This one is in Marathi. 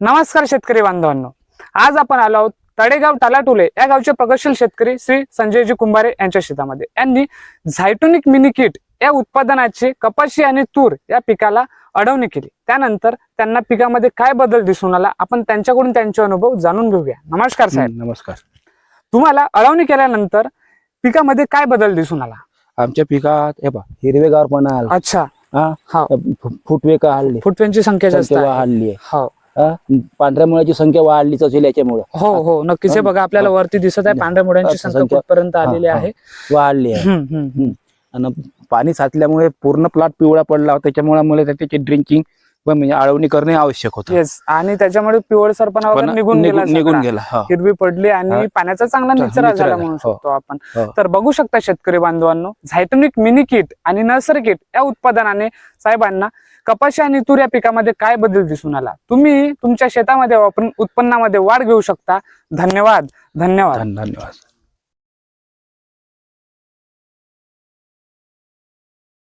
नमस्कार शेतकरी बांधवांनो, आज आपण आलो आहोत तळेगाव टालाटोले या गावचे प्रगतशील शेतकरी श्री संजयजी कुंभारे यांच्या शेतामध्ये. यांनी झायटोनिक मिनी किट या उत्पादनाची कपाशी आणि तूर या पिकाला अडवणी केली. त्यानंतर त्यांना पिकामध्ये काय बदल दिसून आला आपण त्यांच्याकडून त्यांचे अनुभव जाणून घेऊया. नमस्कार साहेब. नमस्कार. तुम्हाला अडवणी केल्यानंतर पिकामध्ये काय बदल दिसून आला? आमच्या पिकात हे पहा हिरवेगारपणा आला. अच्छा. हा. फुटवे का हल्ली, फुटव्यांची संख्या जास्त आहे. वाढली आहे. हो पांढऱ्या मुळ्याची संख्या वाढलीच असेल याच्यामुळे. हो हो नक्कीच. हे बघा आपल्याला वरती दिसत आहे पांढऱ्या मुळ्यांची संख्या कुठपर्यंत आलेली आहे. वाढली आहे. आणि पाणी साचल्यामुळे पूर्ण प्लॉट पिवळा पडला होता. त्याच्यामुळे त्याची ड्रिंकिंग म्हणजे आळवणी करणे आवश्यक होतं. येस. आणि त्याच्यामुळे पिवळसरपणा वगैरे निघून गेला. हिरवी पडली आणि पाण्याचा चांगला निचरा झाला म्हणू शकतो आपण. तर बघू शकता शेतकरी बांधवांनो, झायटोनिक मिनी किट आणि नर्सरी किट या उत्पादनाने साहेबांना कपाशी आणि तूर या पिकामध्ये काय बदल दिसून आला तुम्ही तुमच्या शेतामध्ये वापरून उत्पन्नामध्ये वाढ घेऊ शकता. धन्यवाद. धन्यवाद.